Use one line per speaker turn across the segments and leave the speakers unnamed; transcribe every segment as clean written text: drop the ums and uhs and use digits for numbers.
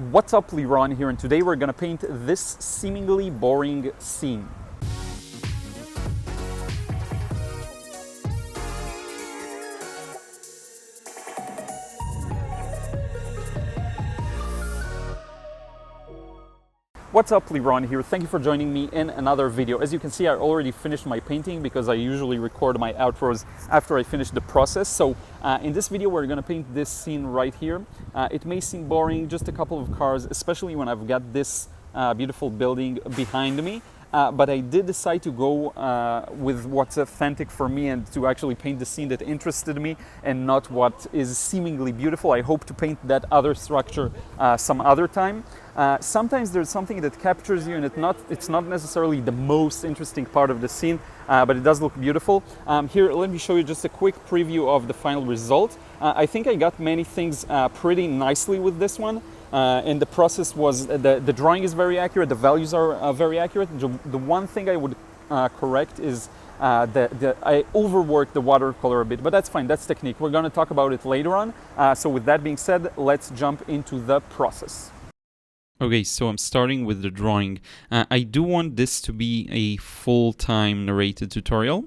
What's up, Liron here, and today we're gonna paint this seemingly boring scene. What's up, Liron here. Thank you for joining me in another video. As you can see, I already finished my painting because I usually record my outros after I finish the process. So in this video, we're gonna paint this scene right here. It may seem boring, just a couple of cars, especially when I've got this beautiful building behind me. But I did decide to go with what's authentic for me and to actually paint the scene that interested me and not what is seemingly beautiful. I hope to paint that other structure some other time. Sometimes there's something that captures you and it's not necessarily the most interesting part of the scene, but it does look beautiful. Here, let me show you just a quick preview of the final result. I think I got many things pretty nicely with this one. And the process was, the drawing is very accurate, the values are very accurate. The one thing I would correct is I overworked the watercolor a bit, but that's fine, that's technique. We're gonna talk about it later on. So with that being said, let's jump into the process.
Okay, so I'm starting with the drawing. I do want this to be a full-time narrated tutorial,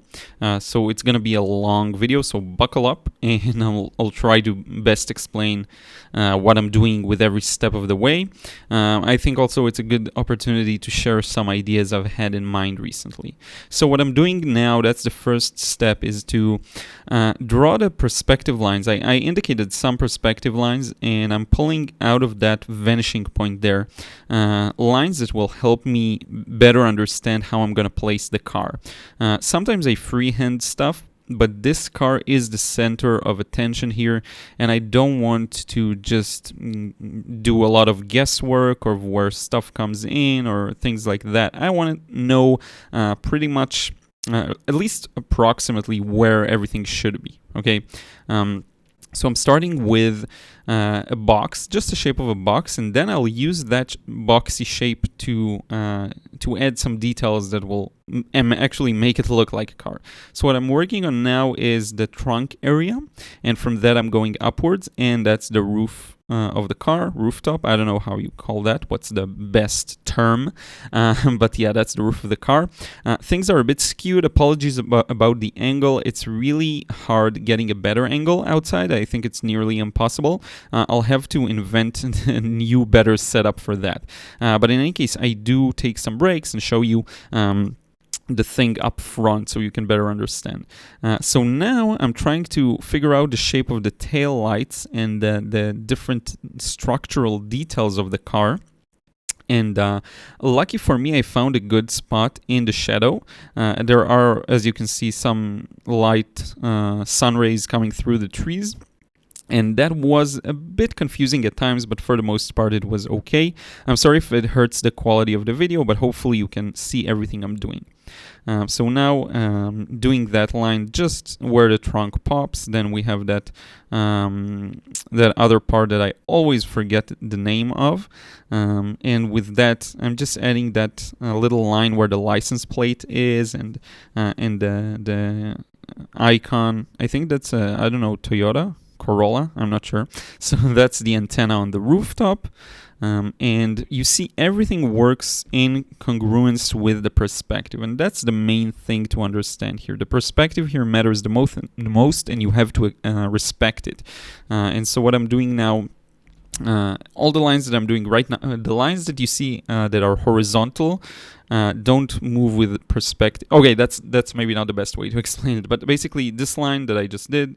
so it's gonna be a long video, so buckle up and I'll try to best explain what I'm doing with every step of the way. I think also it's a good opportunity to share some ideas I've had in mind recently. So what I'm doing now, that's the first step, is to draw the perspective lines. I indicated some perspective lines and I'm pulling out of that vanishing point there lines that will help me better understand how I'm going to place the car. Sometimes I freehand stuff, but this car is the center of attention here, and I don't want to just do a lot of guesswork or where stuff comes in or things like that. I want to know pretty much, at least approximately, where everything should be, okay? So I'm starting with a box, just the shape of a box, and then I'll use that boxy shape to add some details that will actually make it look like a car. So what I'm working on now is the trunk area, and from that I'm going upwards, and that's the roof of the car, rooftop. I don't know how you call that, what's the best term, but yeah, that's the roof of the car. Things are a bit skewed, apologies about the angle. It's really hard getting a better angle outside. I think it's nearly impossible. I'll have to invent a new, better setup for that. But in any case, I do take some breaks and show you the thing up front so you can better understand. So now I'm trying to figure out the shape of the tail lights and the different structural details of the car. And lucky for me, I found a good spot in the shadow. There are, as you can see, some light sun rays coming through the trees. And that was a bit confusing at times, but for the most part it was okay. I'm sorry if it hurts the quality of the video, but hopefully you can see everything I'm doing. So now doing that line just where the trunk pops, then we have that that other part that I always forget the name of. And with that, I'm just adding that little line where the license plate is and the icon. I think that's I don't know, Toyota? Corolla, I'm not sure. So that's the antenna on the rooftop. And you see everything works in congruence with the perspective. And that's the main thing to understand here. The perspective here matters the most and you have to respect it. And so what I'm doing now, all the lines that I'm doing right now, the lines that you see that are horizontal, don't move with perspective. Okay, that's maybe not the best way to explain it, but basically this line that I just did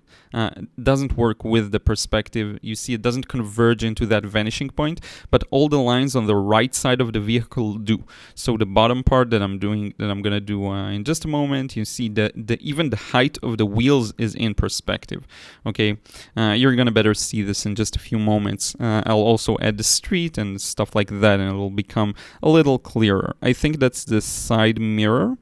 doesn't work with the perspective. You see, it doesn't converge into that vanishing point, but all the lines on the right side of the vehicle do. So the bottom part that I'm doing, that I'm gonna do in just a moment, you see that even the height of the wheels is in perspective. Okay, you're gonna better see this in just a few moments. I'll also add the street and stuff like that, and it will become a little clearer. I think that's the side mirror.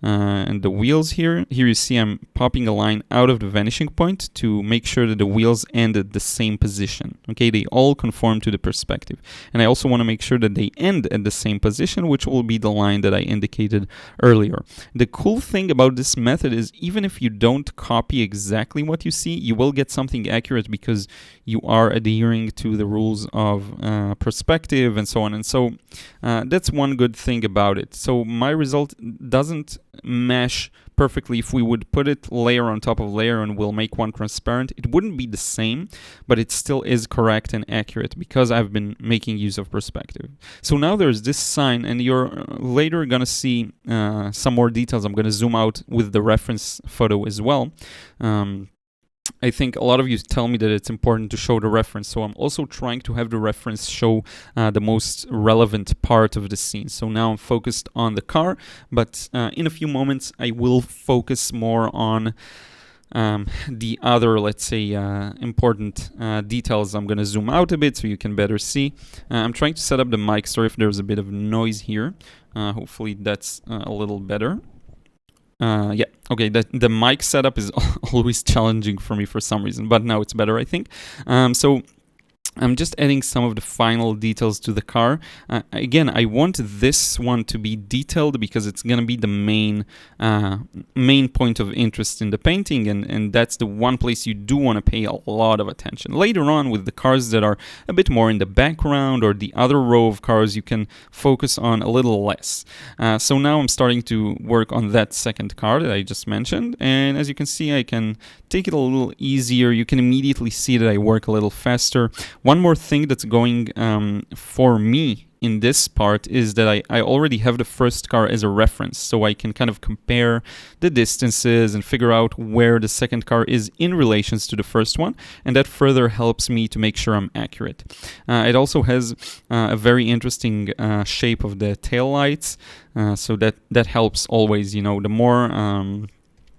and the wheels here. Here you see I'm popping a line out of the vanishing point to make sure that the wheels end at the same position. Okay, they all conform to the perspective. And I also want to make sure that they end at the same position, which will be the line that I indicated earlier. The cool thing about this method is even if you don't copy exactly what you see, you will get something accurate because you are adhering to the rules of perspective and so on. And so that's one good thing about it. So my result doesn't mesh perfectly. If we would put it layer on top of layer and we'll make one transparent, it wouldn't be the same, but it still is correct and accurate because I've been making use of perspective. So now there's this sign, and you're later gonna see some more details. I'm gonna zoom out with the reference photo as well. I think a lot of you tell me that it's important to show the reference, so I'm also trying to have the reference show the most relevant part of the scene. So now I'm focused on the car, but in a few moments I will focus more on the other, let's say, important details. I'm going to zoom out a bit so you can better see. I'm trying to set up the mic. Sorry if there's a bit of noise here. Hopefully that's a little better. Yeah, okay, the mic setup is always challenging for me for some reason, but now it's better, I think. So I'm just adding some of the final details to the car. Again, I want this one to be detailed because it's going to be the main point of interest in the painting, and that's the one place you do want to pay a lot of attention. Later on, with the cars that are a bit more in the background or the other row of cars, you can focus on a little less. So now I'm starting to work on that second car that I just mentioned, and as you can see, I can take it a little easier. You can immediately see that I work a little faster. One more thing that's going for me in this part is that I already have the first car as a reference, so I can kind of compare the distances and figure out where the second car is in relations to the first one, and that further helps me to make sure I'm accurate. It also has a very interesting shape of the tail lights, so that helps always. You know, the more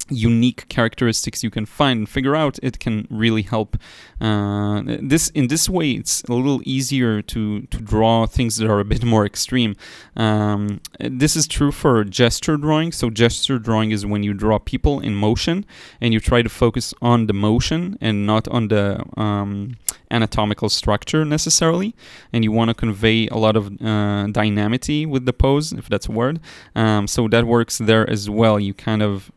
unique characteristics you can find and figure out, it can really help. In this way, it's a little easier to draw things that are a bit more extreme. This is true for gesture drawing. So gesture drawing is when you draw people in motion and you try to focus on the motion and not on the anatomical structure necessarily, and you want to convey a lot of dynamity with the pose, if that's a word. So that works there as well. You kind of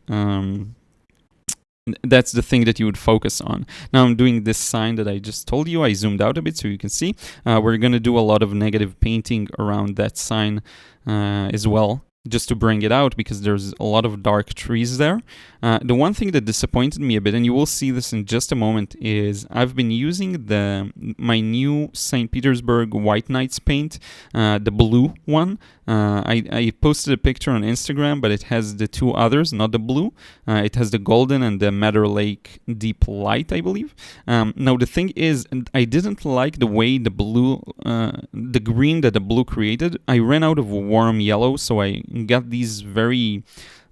that's the thing that you would focus on. Now I'm doing this sign that I just told you. I zoomed out a bit so you can see. We're going to do a lot of negative painting around that sign as well, just to bring it out because there's a lot of dark trees there. The one thing that disappointed me a bit, and you will see this in just a moment, is I've been using my new St. Petersburg White Nights paint, the blue one. I posted a picture on Instagram, but it has the two others, not the blue. It has the golden and the Madder Lake Deep Light, I believe. Now the thing is, I didn't like the way the green that the blue created. I ran out of warm yellow, so I got these very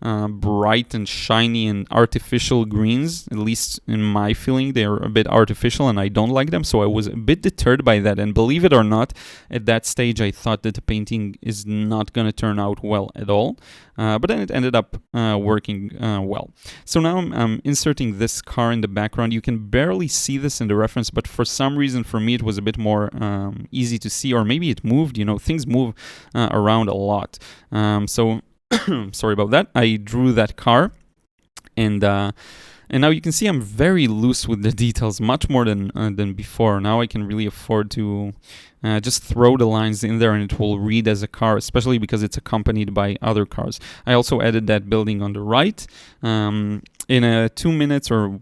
bright and shiny and artificial greens. At least in my feeling, they're a bit artificial and I don't like them, so I was a bit deterred by that. And believe it or not, at that stage I thought that the painting is not going to turn out well at all, but then it ended up working well. So now I'm inserting this car in the background. You can barely see this in the reference, but for some reason for me it was a bit more easy to see, or maybe it moved. You know, things move around a lot. So sorry about that. I drew that car, and now you can see I'm very loose with the details, much more than before. Now I can really afford to just throw the lines in there and it will read as a car, especially because it's accompanied by other cars. I also added that building on the right. In 2 minutes or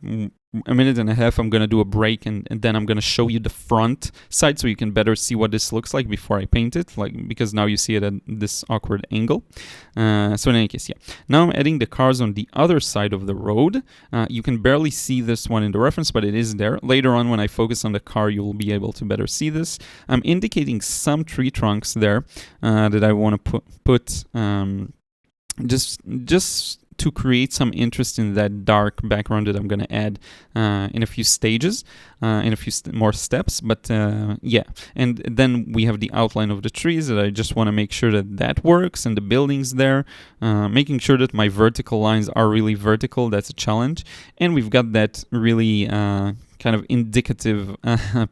a minute and a half, I'm going to do a break and then I'm going to show you the front side so you can better see what this looks like before I paint it, because now you see it at this awkward angle. So in any case, yeah. Now I'm adding the cars on the other side of the road. You can barely see this one in the reference, but it is there. Later on, when I focus on the car, you will be able to better see this. I'm indicating some tree trunks there that I want to put just to create some interest in that dark background that I'm going to add in a few stages, in a few more steps. But yeah, and then we have the outline of the trees that I just want to make sure that that works, and the buildings there, making sure that my vertical lines are really vertical. That's a challenge. And we've got that really kind of indicative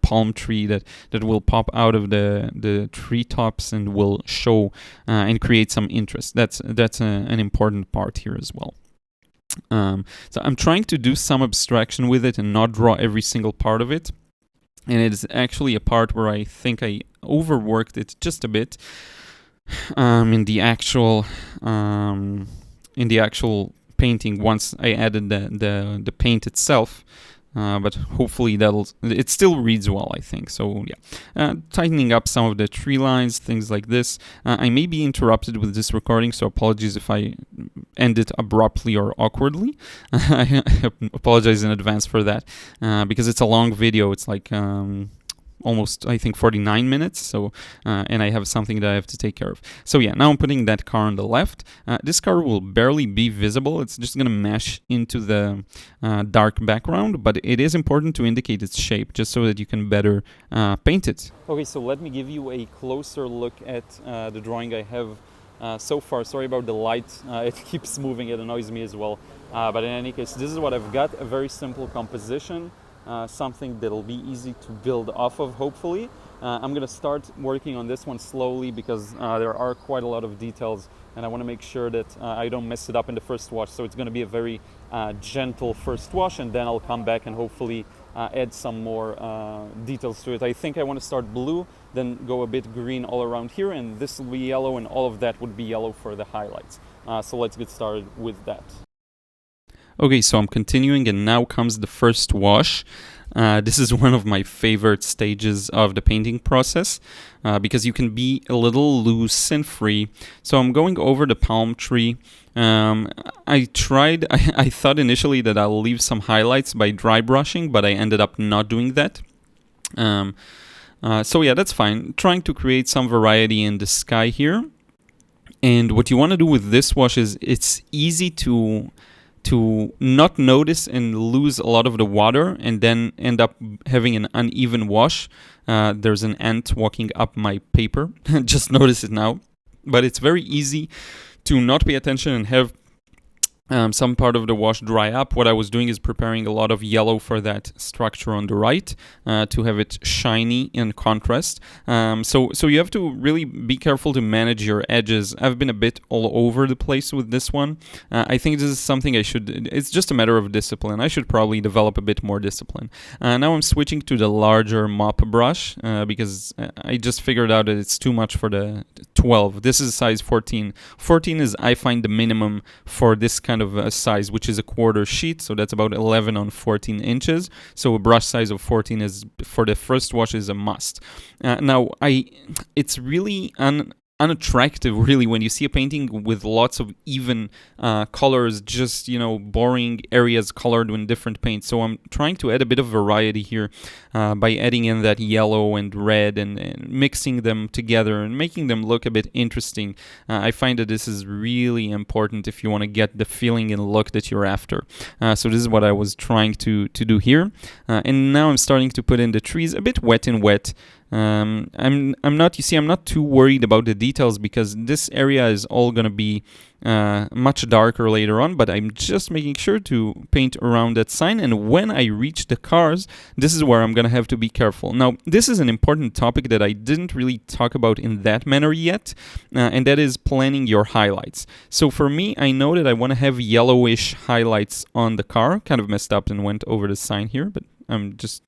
palm tree that will pop out of the treetops and will show and create some interest. That's an important part here as well. So I'm trying to do some abstraction with it and not draw every single part of it. And it is actually a part where I think I overworked it just a bit in the actual painting once I added the paint itself. But hopefully it still reads well, I think. So yeah, tightening up some of the tree lines, things like this. I may be interrupted with this recording, so apologies if I end it abruptly or awkwardly. I apologize in advance for that, because it's a long video. It's like almost, I think, 49 minutes. So, and I have something that I have to take care of. So yeah, now I'm putting that car on the left. This car will barely be visible. It's just going to mesh into the dark background, but it is important to indicate its shape just so that you can better paint it.
Okay, so let me give you a closer look at the drawing I have so far. Sorry about the light. It keeps moving. It annoys me as well. But in any case, this is what I've got. A very simple composition. Something that'll be easy to build off of, hopefully. I'm going to start working on this one slowly because there are quite a lot of details and I want to make sure that I don't mess it up in the first wash. So it's going to be a very gentle first wash, and then I'll come back and hopefully add some more details to it. I think I want to start blue, then go a bit green all around here, and this will be yellow, and all of that would be yellow for the highlights. So let's get started with that.
Okay, so I'm continuing, and now comes the first wash. This is one of my favorite stages of the painting process because you can be a little loose and free. So I'm going over the palm tree. I thought initially that I'll leave some highlights by dry brushing, but I ended up not doing that. So yeah, that's fine. Trying to create some variety in the sky here. And what you want to do with this wash is it's easy to not notice and lose a lot of the water and then end up having an uneven wash. There's an ant walking up my paper. Just notice it now. But it's very easy to not pay attention and have some part of the wash dry up. What I was doing is preparing a lot of yellow for that structure on the right to have it shiny in contrast. So you have to really be careful to manage your edges. I've been a bit all over the place with this one. I think this is something it's just a matter of discipline. I should probably develop a bit more discipline. Now I'm switching to the larger mop brush because I just figured out that it's too much for the 12. This is size 14. 14 is, I find, the minimum for this kind of a size, which is a quarter sheet, so that's about 11 on 14 inches. So a brush size of 14 is, for the first wash, is a must. Now it's really unattractive, really, when you see a painting with lots of even colors, just, boring areas colored in different paints. So I'm trying to add a bit of variety here by adding in that yellow and red and mixing them together and making them look a bit interesting. I find that this is really important if you want to get the feeling and look that you're after. So this is what I was trying to do here. And now I'm starting to put in the trees a bit wet and wet. I'm not too worried about the details because this area is all going to be much darker later on, but I'm just making sure to paint around that sign. And when I reach the cars, this is where I'm going to have to be careful. Now, this is an important topic that I didn't really talk about in that manner yet, and that is planning your highlights. So for me, I know that I want to have yellowish highlights on the car. Kind of messed up and went over the sign here, but I'm just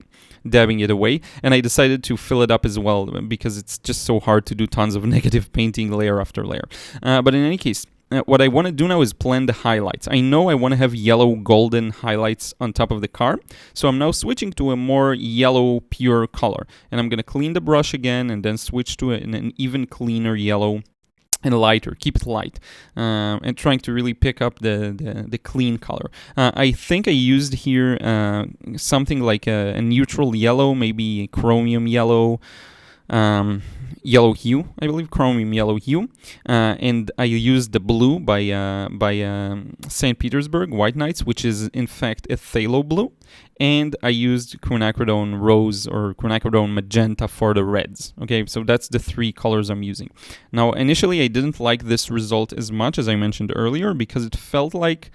dabbing it away, and I decided to fill it up as well because it's just so hard to do tons of negative painting layer after layer. But in any case, what I want to do now is plan the highlights. I know I want to have yellow golden highlights on top of the car, so I'm now switching to a more yellow pure color, and I'm going to clean the brush again and then switch to an even cleaner yellow and lighter, keep it light, and trying to really pick up the clean color. I think I used here something like a neutral yellow, maybe a chromium yellow. yellow hue, I believe, chromium yellow hue, and I used the blue by St. Petersburg White Knights, which is in fact a phthalo blue, and I used quinacridone rose or quinacridone magenta for the reds. Okay, so that's the three colors I'm using. Now, initially, I didn't like this result as much as I mentioned earlier because it felt like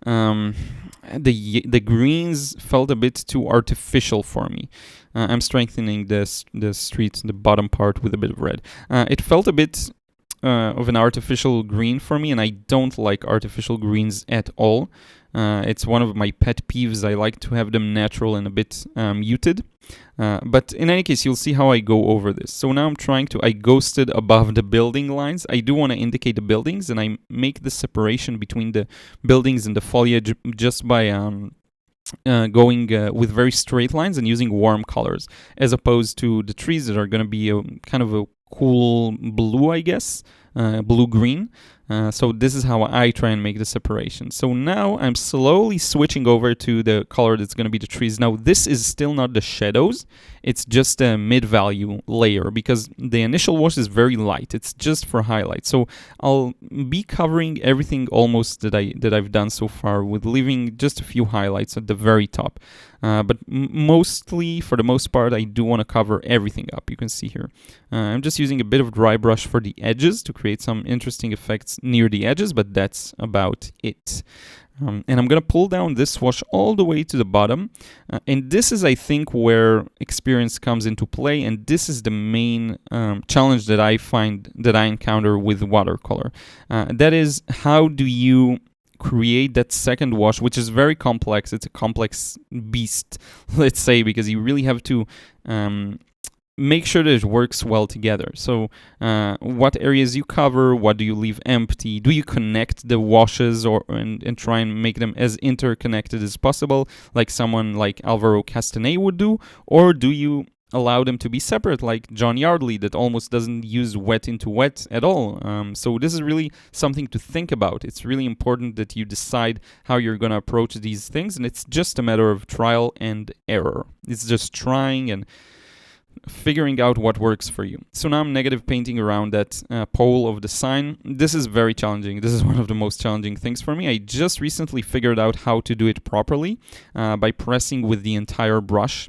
the greens felt a bit too artificial for me. I'm strengthening the street, the bottom part, with a bit of red. It felt a bit of an artificial green for me, and I don't like artificial greens at all. It's one of my pet peeves. I like to have them natural and a bit muted. But in any case, you'll see how I go over this. So now I ghosted above the building lines. I do want to indicate the buildings, and I make the separation between the buildings and the foliage just by going with very straight lines and using warm colors, as opposed to the trees that are going to be kind of a cool blue, I guess, blue-green. So this is how I try and make the separation. So now I'm slowly switching over to the color that's going to be the trees. Now this is still not the shadows, it's just a mid-value layer because the initial wash is very light. It's just for highlight. So I'll be covering everything almost that I've done so far, with leaving just a few highlights at the very top. But mostly, for the most part, I do want to cover everything up. You can see here. I'm just using a bit of dry brush for the edges to create some interesting effects near the edges, but that's about it. And I'm going to pull down this wash all the way to the bottom. And this is, I think, where experience comes into play. And this is the main challenge that I find, that I encounter with watercolor. That is, how do you create that second wash, which is very complex. It's a complex beast, let's say, because you really have to make sure that it works well together. So what areas you cover, what do you leave empty, do you connect the washes and try and make them as interconnected as possible, like someone like Alvaro Castanet would do, or do you allow them to be separate, like John Yardley, that almost doesn't use wet into wet at all. So this is really something to think about. It's really important that you decide how you're going to approach these things, and it's just a matter of trial and error. It's just trying and figuring out what works for you. So now I'm negative painting around that pole of the sign. This is very challenging. This is one of the most challenging things for me. I just recently figured out how to do it properly by pressing with the entire brush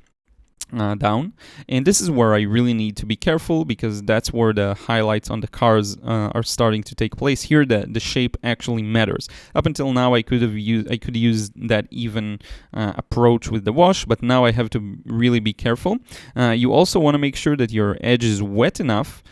down, and this is where I really need to be careful, because that's where the highlights on the cars are starting to take place. Here the shape actually matters. Up until now I could use that even approach with the wash, but now I have to really be careful. You also want to make sure that your edge is wet enough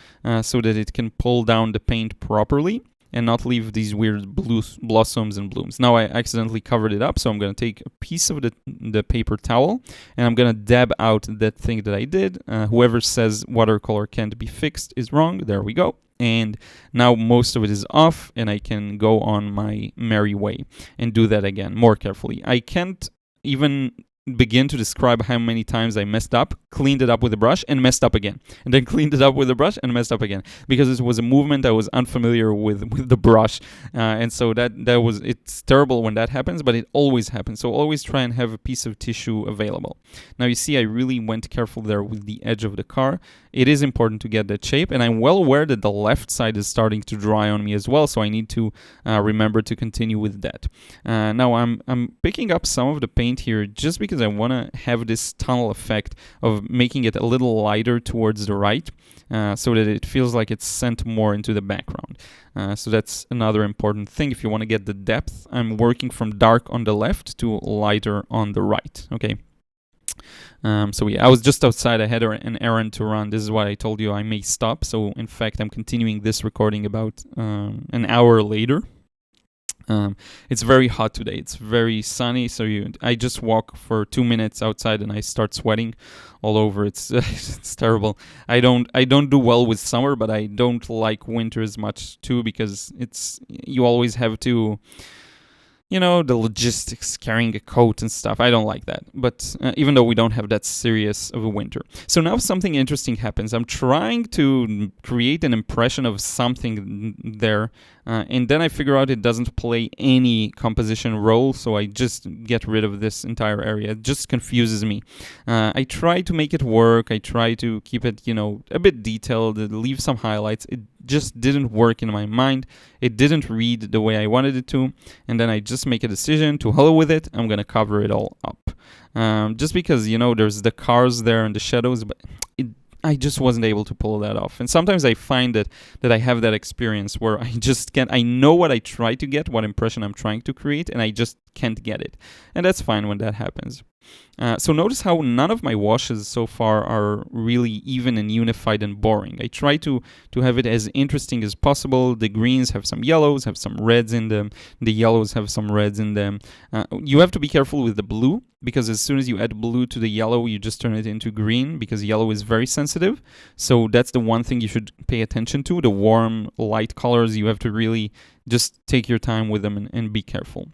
so that it can pull down the paint properly and not leave these weird blossoms and blooms. Now I accidentally covered it up, so I'm going to take a piece of the paper towel, and I'm going to dab out that thing that I did. Whoever says watercolor can't be fixed is wrong. There we go. And now most of it is off, and I can go on my merry way and do that again more carefully. I can't even begin to describe how many times I messed up, cleaned it up with a brush, and messed up again, and then cleaned it up with a brush and messed up again, because it was a movement I was unfamiliar with the brush, and so it's terrible when that happens, but it always happens. So always try and have a piece of tissue available. Now you see I really went careful there with the edge of the car. It is important to get that shape, and I'm well aware that the left side is starting to dry on me as well, so I need to remember to continue with that. Now I'm picking up some of the paint here just because I want to have this tunnel effect of making it a little lighter towards the right, so that it feels like it's sent more into the background. So that's another important thing. If you want to get the depth, I'm working from dark on the left to lighter on the right. Okay. So yeah, I was just outside. I had an errand to run. This is why I told you I may stop. So in fact, I'm continuing this recording about an hour later. It's very hot today. It's very sunny. So I just walk for 2 minutes outside and I start sweating all over. It's it's terrible. I don't do well with summer, but I don't like winter as much too, because you always have to you know, the logistics, carrying a coat and stuff. I don't like that. But even though we don't have that serious of a winter. So now something interesting happens. I'm trying to create an impression of something there. And then I figure out it doesn't play any composition role. So I just get rid of this entire area. It just confuses me. I try to make it work. I try to keep it, you know, a bit detailed, leave some highlights. It just didn't work in my mind. It didn't read the way I wanted it to. And then I just make a decision to hell with it. I'm going to cover it all up. Just because, you know, there's the cars there and the shadows, but I just wasn't able to pull that off. And sometimes I find that I have that experience where I just can't, I know what I try to get, what impression I'm trying to create, and I just can't get it. And that's fine when that happens. So notice how none of my washes so far are really even and unified and boring. I try to have it as interesting as possible. The greens have some yellows, have some reds in them. The yellows have some reds in them. You have to be careful with the blue, because as soon as you add blue to the yellow, you just turn it into green, because yellow is very sensitive. So that's the one thing you should pay attention to. The warm, light colors, you have to really just take your time with them and be careful.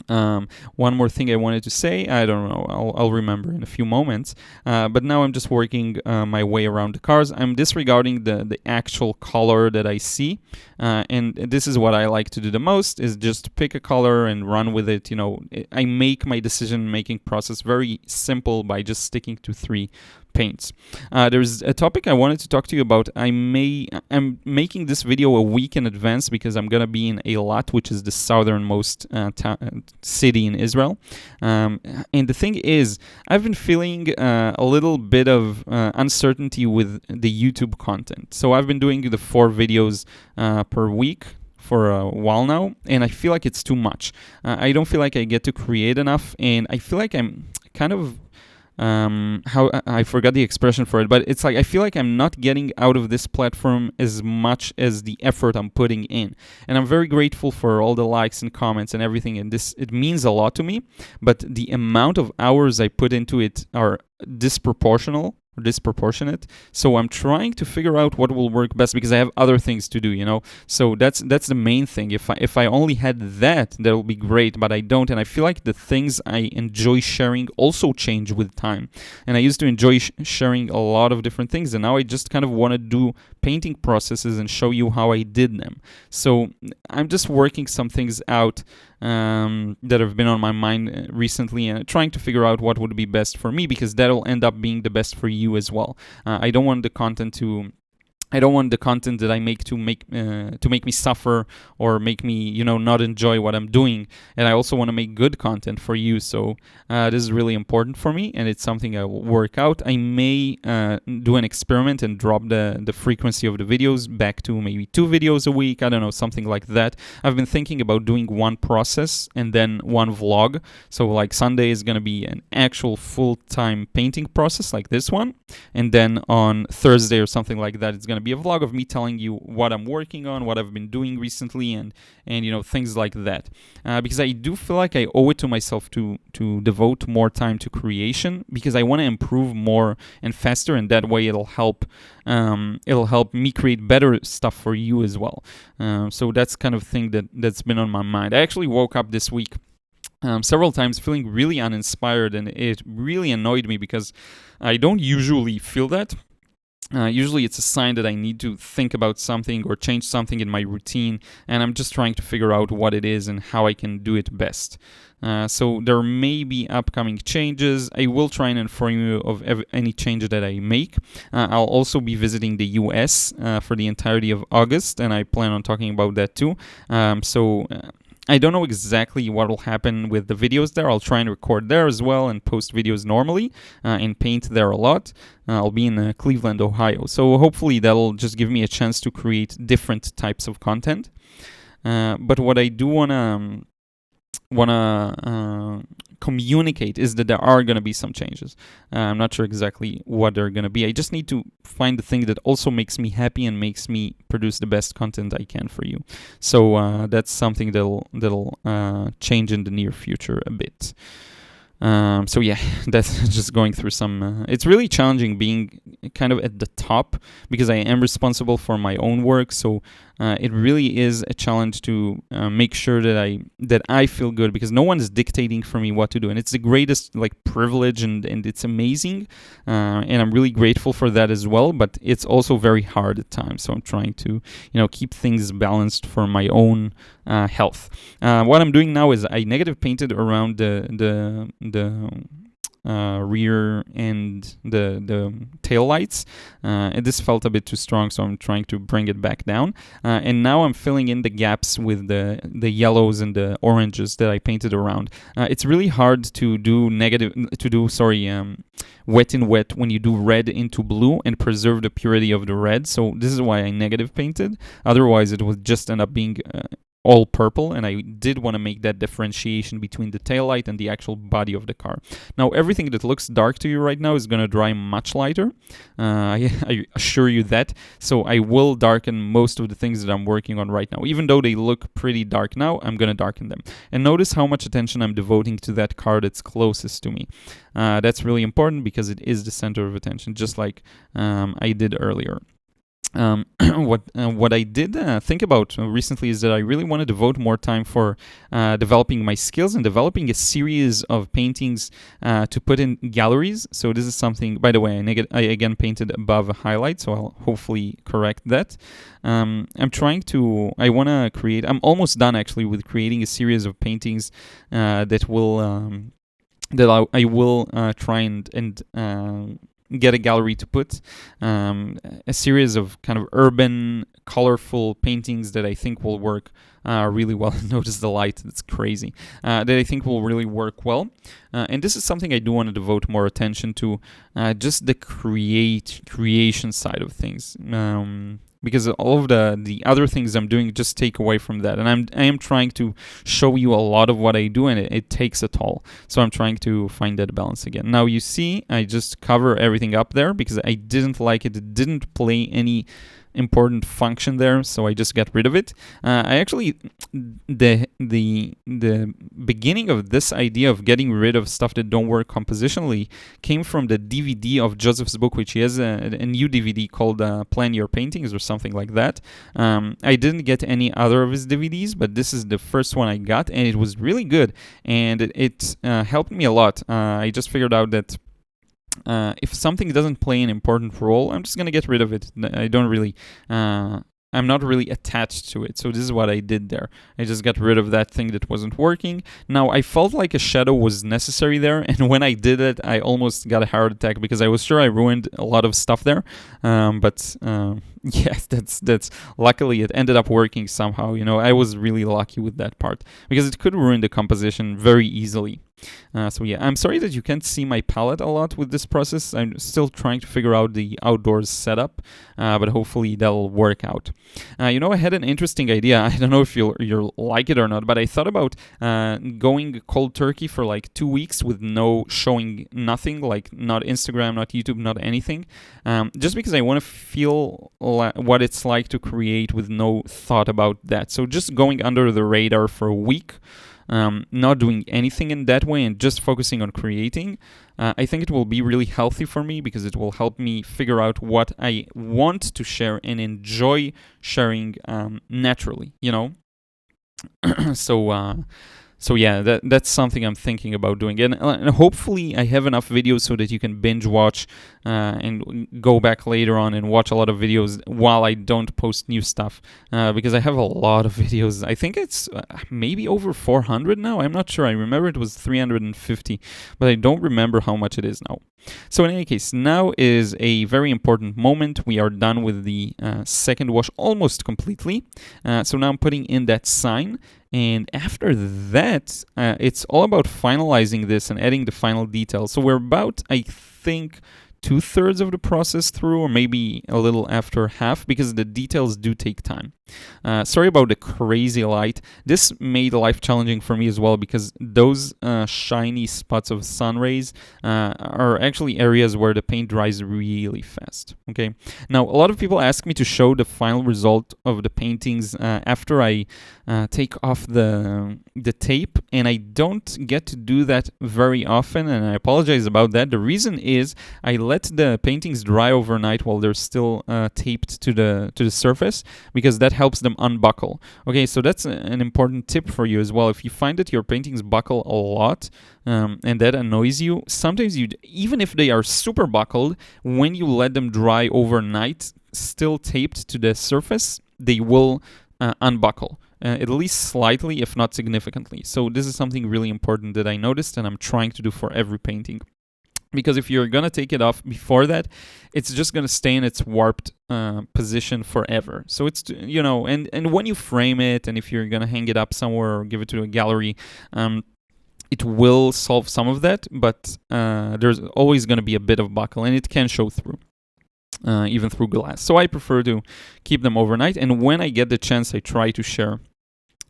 One more thing I wanted to say, I don't know, I'll remember in a few moments, but now I'm just working my way around the cars. I'm disregarding the actual color that I see, and this is what I like to do the most, is just pick a color and run with it. You know, I make my decision-making process very simple by just sticking to 3 paints. There's a topic I wanted to talk to you about. I'm making this video a week in advance because I'm gonna be in Eilat, which is the southernmost city in Israel. And the thing is, I've been feeling a little bit of uncertainty with the YouTube content. So I've been doing the 4 videos per week for a while now, and I feel like it's too much. I don't feel like I get to create enough, and I feel like I'm kind of how I forgot the expression for it, but it's like I feel like I'm not getting out of this platform as much as the effort I'm putting in. And I'm very grateful for all the likes and comments and everything, and it means a lot to me, but the amount of hours I put into it are disproportionate. So I'm trying to figure out what will work best, because I have other things to do, you know. So that's the main thing. If I only had that would be great, but I don't, and I feel like the things I enjoy sharing also change with time. And I used to enjoy sharing a lot of different things, and now I just kind of want to do painting processes and show you how I did them. So I'm just working some things out that have been on my mind recently, and trying to figure out what would be best for me, because that'll end up being the best for you as well. I don't want the content that I make to make me suffer or make me, you know, not enjoy what I'm doing. And I also want to make good content for you. So this is really important for me, and it's something I will work out. I may do an experiment and drop the frequency of the videos back to maybe 2 videos a week. I don't know, something like that. I've been thinking about doing one process and then one vlog. So like Sunday is going to be an actual full-time painting process like this one. And then on Thursday or something like that, it's going to be a vlog of me telling you what I'm working on, what I've been doing recently, and you know, things like that. Because I do feel like I owe it to myself to devote more time to creation, because I want to improve more and faster, and that way it'll help me create better stuff for you as well. So that's kind of thing that's been on my mind. I actually woke up this week several times feeling really uninspired, and it really annoyed me, because I don't usually feel that. Usually it's a sign that I need to think about something or change something in my routine, and I'm just trying to figure out what it is and how I can do it best. So there may be upcoming changes. I will try and inform you of any change that I make. I'll also be visiting the US for the entirety of August, and I plan on talking about that too. I don't know exactly what will happen with the videos there. I'll try and record there as well and post videos normally and paint there a lot. I'll be in Cleveland, Ohio. So hopefully that'll just give me a chance to create different types of content. But what I do want to communicate is that there are going to be some changes. I'm not sure exactly what they're going to be. I just need to find the thing that also makes me happy and makes me produce the best content I can for you. So that's something that'll change in the near future a bit. So yeah, that's just going through some... it's really challenging being kind of at the top, because I am responsible for my own work. So it really is a challenge to make sure that I feel good, because no one is dictating for me what to do, and it's the greatest like privilege, and it's amazing, and I'm really grateful for that as well. But it's also very hard at times, so I'm trying to keep things balanced for my own health. What I'm doing now is I negative painted around the rear and the tail lights, and this felt a bit too strong, so I'm trying to bring it back down, and now I'm filling in the gaps with the yellows and the oranges that I painted around. It's really hard to do wet in wet when you do red into blue and preserve the purity of the red, so this is why I negative painted. Otherwise it would just end up being all purple, and I did want to make that differentiation between the taillight and the actual body of the car. Now everything that looks dark to you right now is going to dry much lighter, I assure you that, so I will darken most of the things that I'm working on right now. Even though they look pretty dark now, I'm going to darken them. And notice how much attention I'm devoting to that car that's closest to me. That's really important because it is the center of attention, just like I did earlier. What I did think about recently is that I really want to devote more time for developing my skills and developing a series of paintings to put in galleries. So this is something, by the way, I again painted above a highlight, so I'll hopefully correct that. I'm almost done actually with creating a series of paintings that I will try and get a gallery to put, a series of kind of urban, colorful paintings that I think will work really well. Notice the light, it's crazy. That I think will really work well. And this is something I do want to devote more attention to, just the creation side of things. Because all of the other things I'm doing just take away from that. And I am trying to show you a lot of what I do, and it takes a toll. So I'm trying to find that balance again. Now you see, I just cover everything up there because I didn't like it. It didn't play any important function there, so I just got rid of it. I actually, the beginning of this idea of getting rid of stuff that don't work compositionally came from the DVD of Joseph's book, which he has a new DVD called Plan Your Paintings or something like that. I didn't get any other of his DVDs, but this is the first one I got, and it was really good, and it helped me a lot. I just figured out that if something doesn't play an important role, I'm just going to get rid of it. I'm not really attached to it. So this is what I did there. I just got rid of that thing that wasn't working. Now, I felt like a shadow was necessary there. And when I did it, I almost got a heart attack because I was sure I ruined a lot of stuff there. Yes, that's luckily it ended up working somehow. I was really lucky with that part because it could ruin the composition very easily. So yeah, I'm sorry that you can't see my palette a lot with this process. I'm still trying to figure out the outdoors setup, but hopefully that'll work out. I had an interesting idea. I don't know if you'll like it or not, but I thought about going cold turkey for like 2 weeks with showing nothing, like not Instagram, not YouTube, not anything, just because I want to feel what it's like to create with no thought about that. So just going under the radar for a week. Not doing anything in that way and just focusing on creating, I think it will be really healthy for me because it will help me figure out what I want to share and enjoy sharing naturally, So yeah, that's something I'm thinking about doing, and hopefully I have enough videos so that you can binge watch and go back later on and watch a lot of videos while I don't post new stuff, because I have a lot of videos. I think it's maybe over 400 now. I'm not sure. I remember it was 350, but I don't remember how much it is now. So in any case, now is a very important moment. We are done with the second wash almost completely. So now I'm putting in that sign. And after that, it's all about finalizing this and adding the final details. So we're about, I think, 2/3 of the process through, or maybe a little after half, because the details do take time. Sorry about the crazy light. This made life challenging for me as well, because those shiny spots of sun rays are actually areas where the paint dries really fast. Okay. Now, a lot of people ask me to show the final result of the paintings after I take off the tape, and I don't get to do that very often, and I apologize about that. The reason is I let the paintings dry overnight while they're still taped to the surface, because that helps them unbuckle. Okay, so that's an important tip for you as well. If you find that your paintings buckle a lot and that annoys you, sometimes even if they are super buckled, when you let them dry overnight, still taped to the surface, they will unbuckle. At least slightly, if not significantly. So this is something really important that I noticed, and I'm trying to do for every painting. Because if you're gonna take it off before that, it's just gonna stay in its warped position forever. So it's, you know, and when you frame it, and if you're gonna hang it up somewhere or give it to a gallery, it will solve some of that, but there's always gonna be a bit of buckle, and it can show through. Even through glass. So I prefer to keep them overnight, and when I get the chance, I try to share.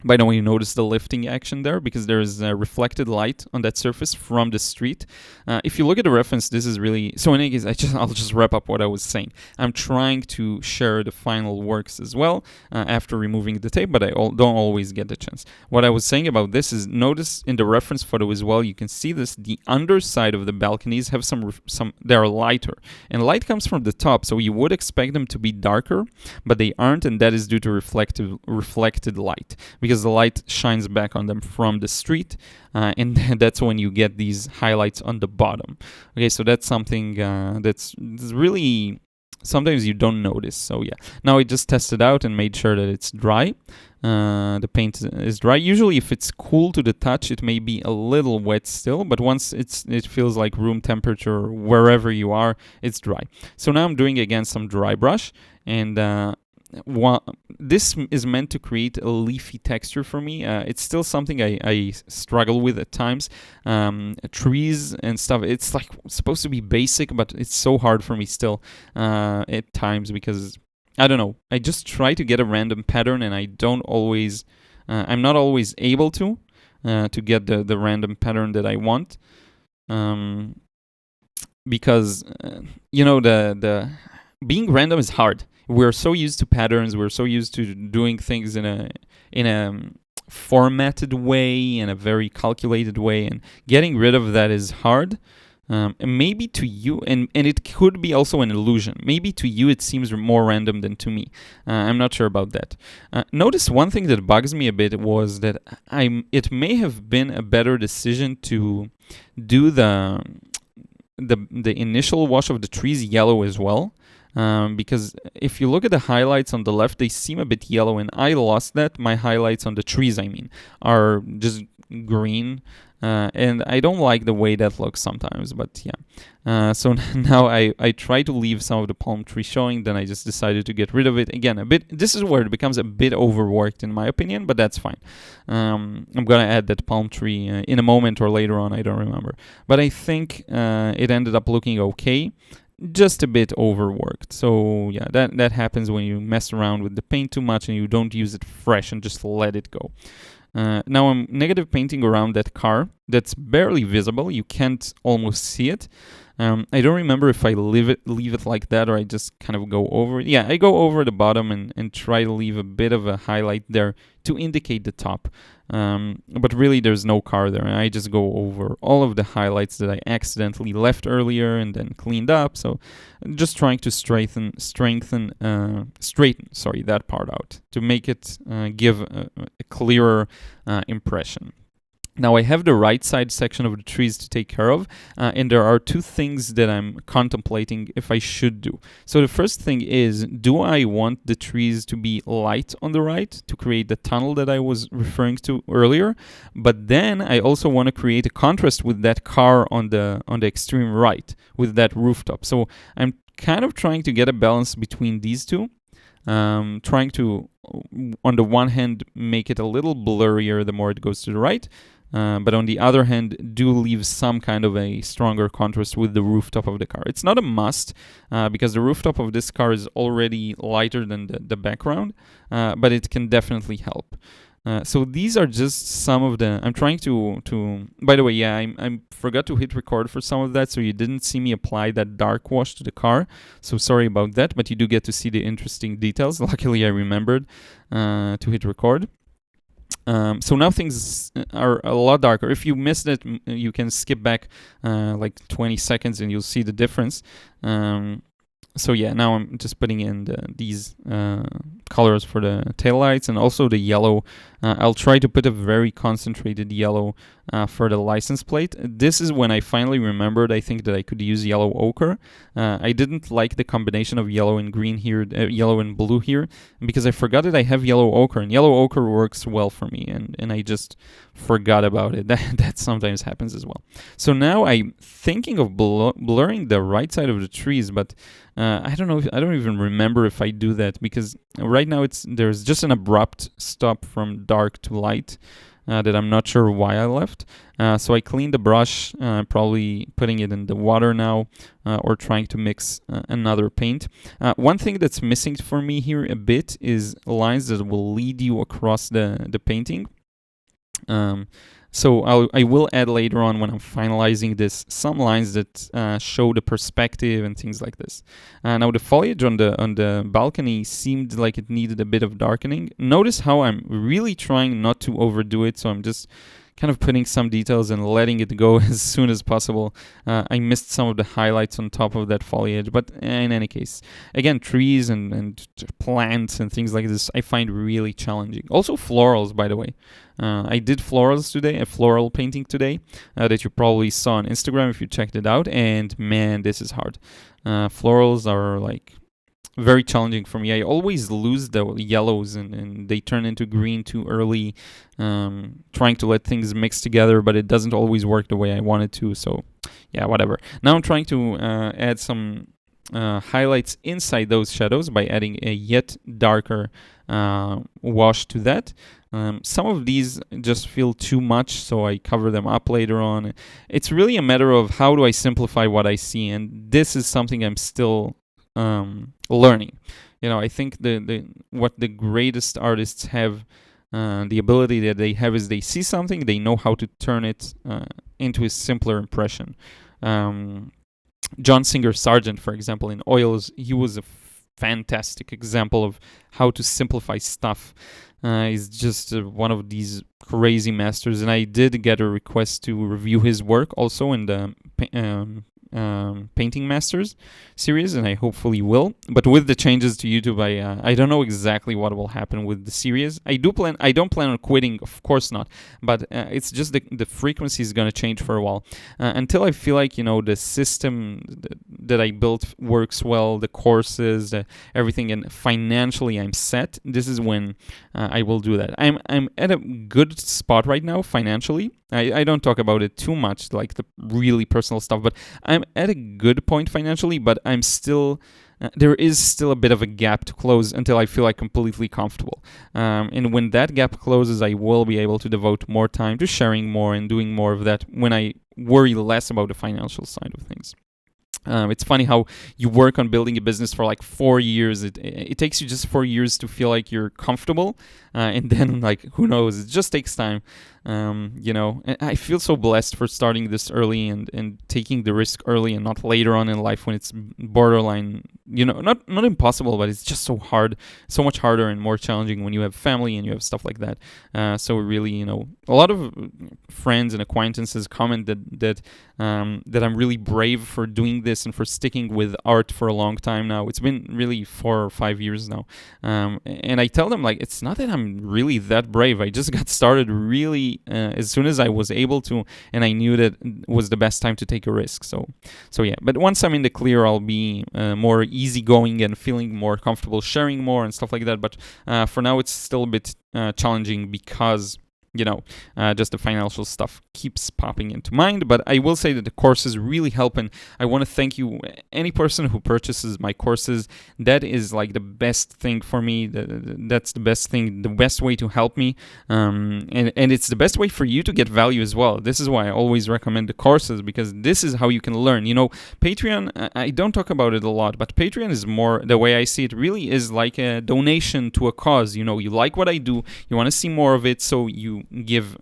By the way, you notice the lifting action there because there is a reflected light on that surface from the street. If you look at the reference, this is really... So in any case, I'll just wrap up what I was saying. I'm trying to share the final works as well after removing the tape, but I don't always get the chance. What I was saying about this is, notice in the reference photo as well, you can see this, the underside of the balconies have some they are lighter. And light comes from the top, so you would expect them to be darker, but they aren't, and that is due to reflected light. Because the light shines back on them from the street, and that's when you get these highlights on the bottom. Okay, so that's something that's really sometimes you don't notice. So yeah, now I just tested out and made sure that it's dry. The paint is dry. Usually if it's cool to the touch, it may be a little wet still, but once it feels like room temperature wherever you are, it's dry. So now I'm doing again some dry brush, and this is meant to create a leafy texture for me. It's still something I struggle with at times. Trees and stuff, it's like supposed to be basic, but it's so hard for me still at times because, I don't know, I just try to get a random pattern and I don't always, I'm not always able to get the random pattern that I want. Because, you know, the being random is hard. We're so used to patterns. We're so used to doing things in a formatted way, in a very calculated way, and getting rid of that is hard. And maybe to you, and it could be also an illusion. Maybe to you it seems more random than to me. I'm not sure about that. Notice one thing that bugs me a bit was that it may have been a better decision to do the initial wash of the trees yellow as well. Because if you look at the highlights on the left, they seem a bit yellow, and I lost that. My highlights on the trees, are just green, and I don't like the way that looks sometimes, but yeah. So now I try to leave some of the palm tree showing, then I just decided to get rid of it. Again, this is where it becomes a bit overworked in my opinion, but that's fine. I'm gonna add that palm tree in a moment or later on, I don't remember. But I think it ended up looking okay. Just a bit overworked. So yeah, that happens when you mess around with the paint too much and you don't use it fresh and just let it go. Now I'm negative painting around that car that's barely visible. You can't almost see it. I don't remember if I leave it like that or I just kind of go over it. Yeah, I go over the bottom and try to leave a bit of a highlight there to indicate the top. But really there's no car there, and I just go over all of the highlights that I accidentally left earlier and then cleaned up. So just trying to straighten that part out to make it give a clearer impression. Now I have the right side section of the trees to take care of, and there are two things that I'm contemplating if I should do. So the first thing is, do I want the trees to be light on the right to create the tunnel that I was referring to earlier? But then I also want to create a contrast with that car on the extreme right, with that rooftop. So I'm kind of trying to get a balance between these two. Trying to, on the one hand, make it a little blurrier the more it goes to the right, but on the other hand, do leave some kind of a stronger contrast with the rooftop of the car. It's not a must, because the rooftop of this car is already lighter than the background, but it can definitely help. So these are just some of the... I'm trying to... By the way, yeah, I forgot to hit record for some of that, so you didn't see me apply that dark wash to the car. So sorry about that, but you do get to see the interesting details. Luckily, I remembered to hit record. So now things are a lot darker. If you missed it, you can skip back like 20 seconds and you'll see the difference. So yeah, now I'm just putting in these colors for the taillights, and also the yellow. I'll try to put a very concentrated yellow for the license plate. This is when I finally remembered, I think, that I could use yellow ochre. I didn't like the combination of yellow and green here, yellow and blue here, because I forgot that I have yellow ochre, and yellow ochre works well for me, and I just forgot about it. That sometimes happens as well. So now I'm thinking of blurring the right side of the trees, but I don't know. I don't even remember if I do that, because right now there's just an abrupt stop from dark to light that I'm not sure why I left. So I cleaned the brush, probably putting it in the water now, or trying to mix another paint. One thing that's missing for me here a bit is lines that will lead you across the painting. So I will add later on, when I'm finalizing this, some lines that show the perspective and things like this. Now the foliage on the balcony seemed like it needed a bit of darkening. Notice how I'm really trying not to overdo it, so I'm just kind of putting some details and letting it go as soon as possible. I missed some of the highlights on top of that foliage, but in any case, again, trees and plants and things like this I find really challenging. Also florals, by the way. I did florals today, a floral painting today, that you probably saw on Instagram if you checked it out, and man, this is hard. Florals are like very challenging for me. I always lose the yellows and they turn into green too early, trying to let things mix together, but it doesn't always work the way I want it to, so yeah, whatever. Now I'm trying to add some highlights inside those shadows by adding a yet darker wash to that. Some of these just feel too much, so I cover them up later on. It's really a matter of how do I simplify what I see, and this is something I'm still learning. You know, I think what the greatest artists have, the ability that they have is they see something, they know how to turn it into a simpler impression. John Singer Sargent, for example, in Oils, he was a fantastic example of how to simplify stuff. He's just one of these crazy masters, and I did get a request to review his work also in the Painting Masters series, and I hopefully will. But with the changes to YouTube, I don't know exactly what will happen with the series. I don't plan on quitting, of course not, but it's just the frequency is going to change for a while until I feel like, you know, the system that I built works well, the courses, everything, and financially I'm set. This is when I will do that. I'm at a good spot right now financially. I don't talk about it too much, like the really personal stuff, but I'm at a good point financially, but I'm still, there is still a bit of a gap to close until I feel like completely comfortable. And when that gap closes, I will be able to devote more time to sharing more and doing more of that when I worry less about the financial side of things. It's funny how you work on building a business for like 4 years. It takes you just 4 years to feel like you're comfortable, and then, like, who knows? It just takes time. You know, and I feel so blessed for starting this early and taking the risk early and not later on in life when it's borderline, you know, not impossible, but it's just so hard, so much harder and more challenging when you have family and you have stuff like that. So really, you know, a lot of friends and acquaintances comment that I'm really brave for doing this and for sticking with art for a long time now. It's been really 4 or 5 years now. And I tell them, like, it's not that I'm really that brave. I just got started really as soon as I was able to, and I knew that was the best time to take a risk. So yeah. But once I'm in the clear, I'll be more easygoing and feeling more comfortable sharing more and stuff like that. But for now, it's still a bit challenging because, you know, just the financial stuff keeps popping into mind. But I will say that the courses really help, and I want to thank you, any person who purchases my courses. That is like the best thing for me. That's the best thing, the best way to help me, and it's the best way for you to get value as well. This is why I always recommend the courses, because this is how you can learn. You know, Patreon, I don't talk about it a lot, but Patreon is more, the way I see it, really is like a donation to a cause. You know, you like what I do, you want to see more of it, so you give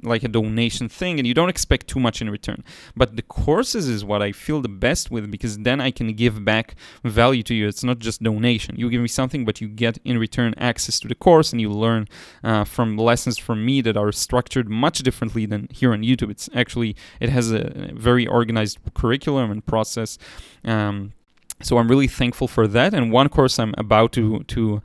like a donation thing, and you don't expect too much in return. But the courses is what I feel the best with, because then I can give back value to you. It's not just donation. You give me something, but you get in return access to the course, and you learn from lessons from me that are structured much differently than here on YouTube. It has a very organized curriculum and process. So I'm really thankful for that. And one course I'm about to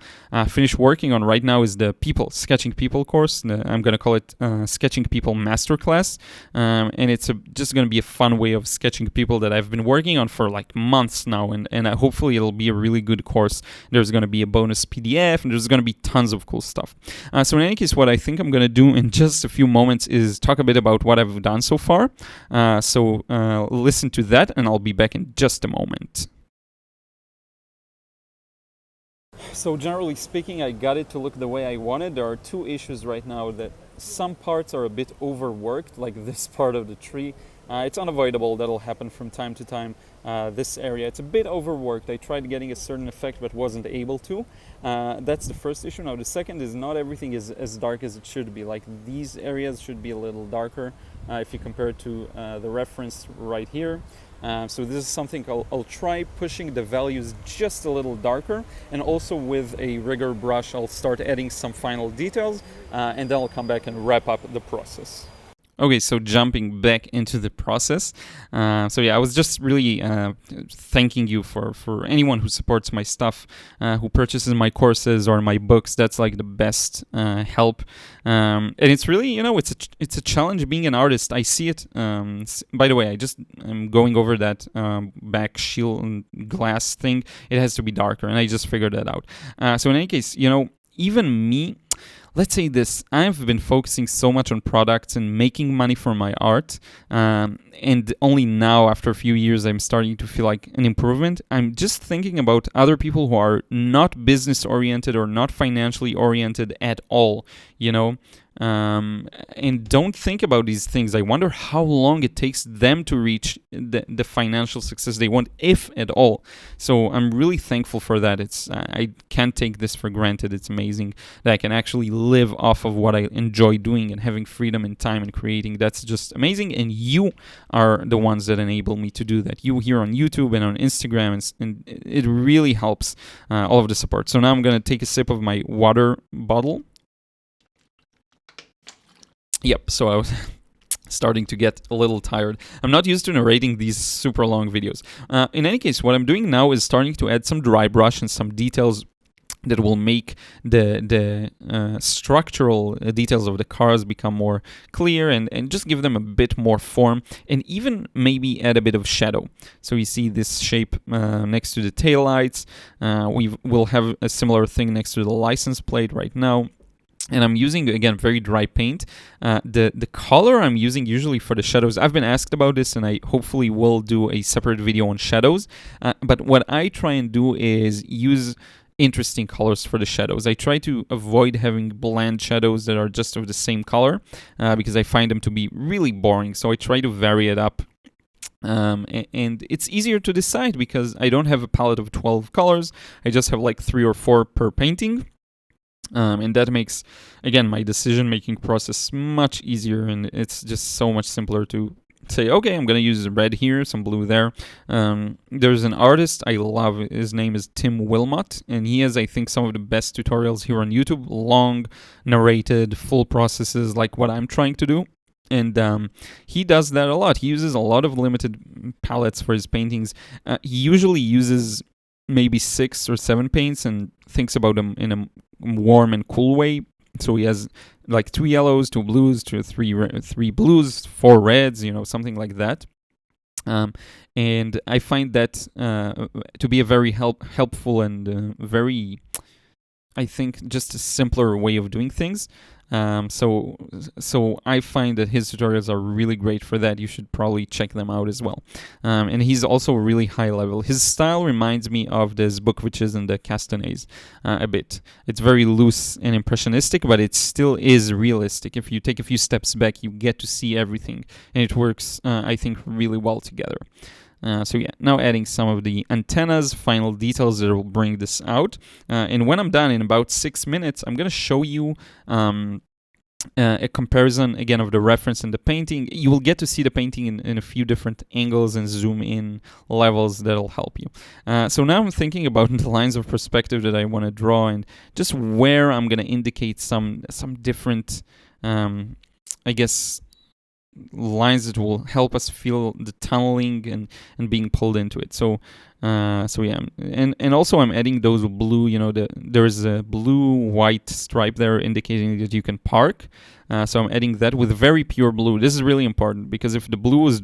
finish working on right now is the Sketching People course. I'm going to call it Sketching People Masterclass. And it's just going to be a fun way of sketching people that I've been working on for like months now. And hopefully it'll be a really good course. There's going to be a bonus PDF, and there's going to be tons of cool stuff. So in any case, what I think I'm going to do in just a few moments is talk a bit about what I've done so far. So listen to that, and I'll be back in just a moment.
So generally speaking, I got it to look the way I wanted. There are two issues right now: that some parts are a bit overworked, like this part of the tree. It's unavoidable, that'll happen from time to time. This area, it's a bit overworked. I tried getting a certain effect but wasn't able to. That's the first issue. Now the second is not everything is as dark as it should be. Like these areas should be a little darker if you compare it to the reference right here. So this is something I'll try pushing the values just a little darker, and also with a rigger brush I'll start adding some final details, and then I'll come back and wrap up the process.
Okay, so jumping back into the process. So yeah, I was just really thanking you for anyone who supports my stuff, who purchases my courses or my books. That's like the best help. And it's really, it's a challenge being an artist. I see it. By the way, I'm going over that back shield and glass thing. It has to be darker, and I just figured that out. So in any case, even me, let's say this, I've been focusing so much on products and making money for my art, and only now, after a few years, I'm starting to feel like an improvement. I'm just thinking about other people who are not business-oriented or not financially oriented at all, and don't think about these things. I wonder how long it takes them to reach the financial success they want, if at all. So I'm really thankful for that. I can't take this for granted. It's amazing that I can actually live off of what I enjoy doing and having freedom and time and creating. That's just amazing. And you are the ones that enable me to do that. You here on YouTube and on Instagram, and it really helps all of the support. So now I'm going to take a sip of my water bottle. Yep, so I was starting to get a little tired. I'm not used to narrating these super long videos. In any case, what I'm doing now is starting to add some dry brush and some details that will make the structural details of the cars become more clear and just give them a bit more form, and even maybe add a bit of shadow. So you see this shape next to the taillights. We'll have a similar thing next to the license plate right now. And I'm using, again, very dry paint. The color I'm using usually for the shadows, I've been asked about this, and I hopefully will do a separate video on shadows. But what I try and do is use interesting colors for the shadows. I try to avoid having bland shadows that are just of the same color, because I find them to be really boring. So I try to vary it up. And it's easier to decide because I don't have a palette of 12 colors. I just have like 3 or 4 per painting. And that makes, again, my decision-making process much easier, and it's just so much simpler to say, okay, I'm going to use red here, some blue there. There's an artist I love. His name is Tim Wilmot, and he has, I think, some of the best tutorials here on YouTube, long, narrated, full processes like what I'm trying to do. And he does that a lot. He uses a lot of limited palettes for his paintings. He usually uses maybe 6 or 7 paints and thinks about them in a warm and cool way. So he has like 2 yellows, 2 blues, 3 blues, 4 reds, something like that. And I find that to be a very helpful and very, I think, just a simpler way of doing things. So I find that his tutorials are really great for that. You should probably check them out as well. And he's also really high level. His style reminds me of the Zbukviches and the Castanets a bit. It's very loose and impressionistic, but it still is realistic. If you take a few steps back, you get to see everything, and it works, I think, really well together. So yeah, now adding some of the antennas, final details that will bring this out. And when I'm done in about 6 minutes, I'm going to show you a comparison, again, of the reference and the painting. You will get to see the painting in a few different angles and zoom in levels that'll help you. So now I'm thinking about the lines of perspective that I want to draw and just where I'm going to indicate some different, I guess, lines that will help us feel the tunneling and being pulled into it. So So yeah, and also I'm adding those blue, there's a blue-white stripe there indicating that you can park. So I'm adding that with very pure blue. This is really important because if the blue is,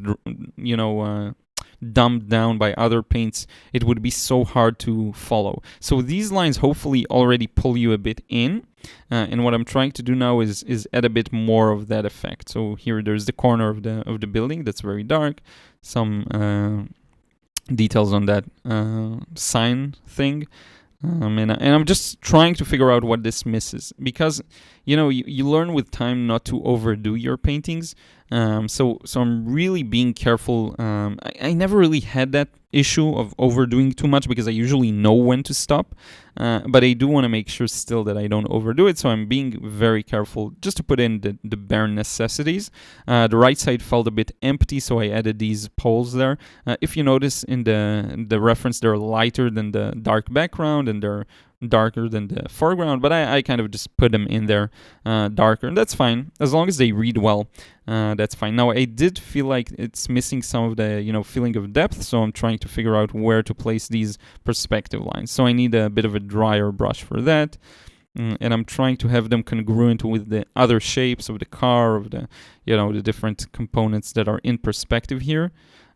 dumbed down by other paints, it would be so hard to follow. So these lines hopefully already pull you a bit in. And what I'm trying to do now is add a bit more of that effect. So here there's the corner of the building that's very dark. Some details on that sign thing. And I'm just trying to figure out what this misses, because you learn with time not to overdo your paintings. So I'm really being careful. I never really had that issue of overdoing too much because I usually know when to stop. But I do want to make sure still that I don't overdo it. So I'm being very careful just to put in the bare necessities. The right side felt a bit empty, so I added these poles there. If you notice in the reference, they're lighter than the dark background and they're darker than the foreground, but I kind of just put them in there darker, and that's fine as long as they read well. That's fine. Now I did feel like it's missing some of the feeling of depth, so I'm trying to figure out where to place these perspective lines. So I need a bit of a drier brush for that, and I'm trying to have them congruent with the other shapes of the car, of the the different components that are in perspective here.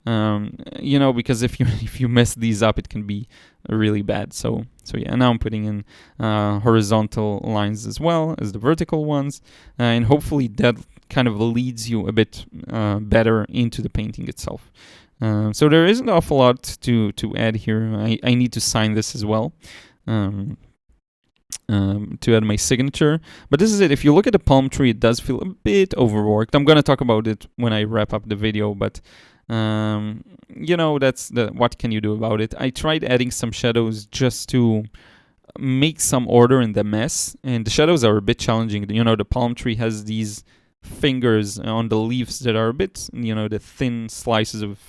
Because if you mess these up, it can be really bad. So yeah, now I'm putting in horizontal lines as well as the vertical ones, and hopefully that kind of leads you a bit better into the painting itself. So there isn't an awful lot to add here. I need to sign this as well. To add my signature, but this is it. If you look at the palm tree, it does feel a bit overworked. I'm gonna talk about it when I wrap up the video, but that's what can you do about it. I tried adding some shadows just to make some order in the mess, and the shadows are a bit challenging. The palm tree has these fingers on the leaves that are a bit, the thin slices of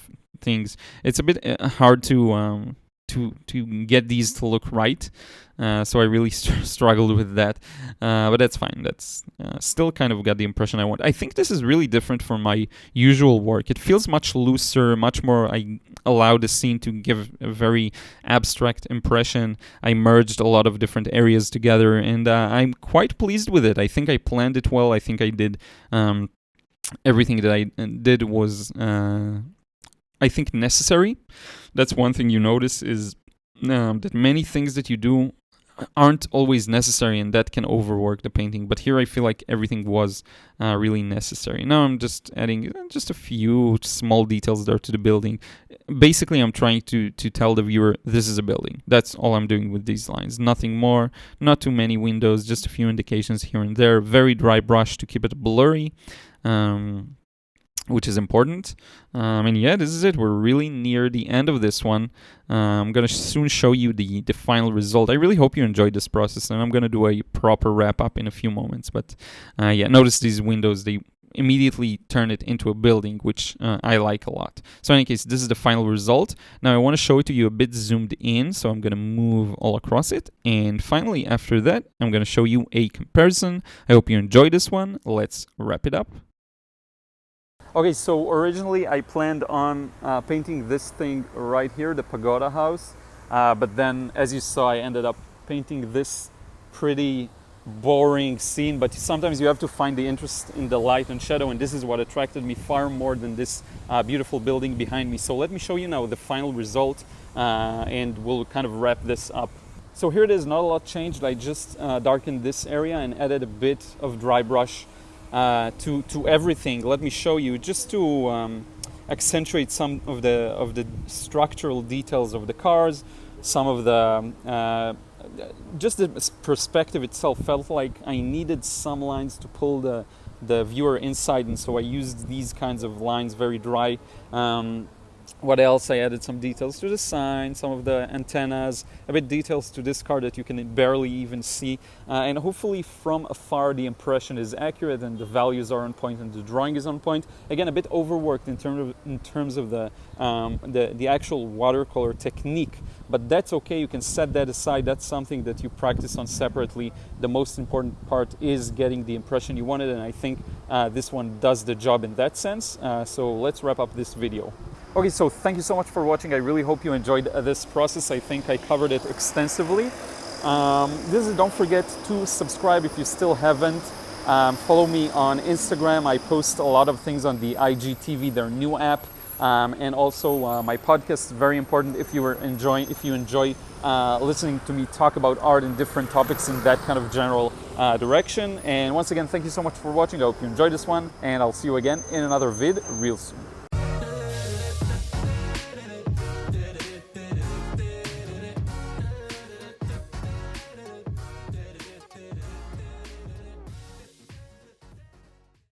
things. It's a bit hard to get these to look right. So I really struggled with that, but that's fine. That's still kind of got the impression I want. I think this is really different from my usual work. It feels much looser, much more. I allow the scene to give a very abstract impression. I merged a lot of different areas together, and I'm quite pleased with it. I think I planned it well. I think I did everything that I did was I think necessary. That's one thing you notice is that many things that you do aren't always necessary, and that can overwork the painting. But here I feel like everything was really necessary. Now I'm just adding just a few small details there to the building. Basically, I'm trying to tell the viewer this is a building. That's all I'm doing with these lines. Nothing more, not too many windows, just a few indications here and there. Very dry brush to keep it blurry. Which is important. And yeah, this is it. We're really near the end of this one. I'm going to soon show you the final result. I really hope you enjoyed this process, and I'm going to do a proper wrap-up in a few moments. But yeah, notice these windows. They immediately turn it into a building, which I like a lot. So in any case, this is the final result. Now I want to show it to you a bit zoomed in, so I'm going to move all across it. And finally, after that, I'm going to show you a comparison. I hope you enjoyed this one. Let's wrap it up.
Okay, so originally I planned on painting this thing right here, the pagoda house, but then as you saw, I ended up painting this pretty boring scene, but sometimes you have to find the interest in the light and shadow, and this is what attracted me far more than this beautiful building behind me. So let me show you now the final result, and we'll kind of wrap this up. So here it is, not a lot changed. I just darkened this area and added a bit of dry brush to everything. Let me show you, just to accentuate some of the structural details of the cars, some of the just the perspective itself felt like I needed some lines to pull the viewer inside, and so I used these kinds of lines, very dry. What else? I added some details to the sign, some of the antennas, a bit details to this car that you can barely even see. And hopefully from afar the impression is accurate and the values are on point and the drawing is on point. Again, a bit overworked in terms of the actual watercolor technique, but that's okay. You can set that aside. That's something that you practice on separately. The most important part is getting the impression you wanted, and I think this one does the job in that sense. So let's wrap up this video. Okay, so thank you so much for watching. I really hope you enjoyed this process. I think I covered it extensively. Don't forget to subscribe if you still haven't. Follow me on Instagram. I post a lot of things on the IGTV, their new app, and also my podcast is very important if you enjoy listening to me talk about art and different topics in that kind of general direction. And once again, thank you so much for watching. I hope you enjoyed this one, and I'll see you again in another vid real soon.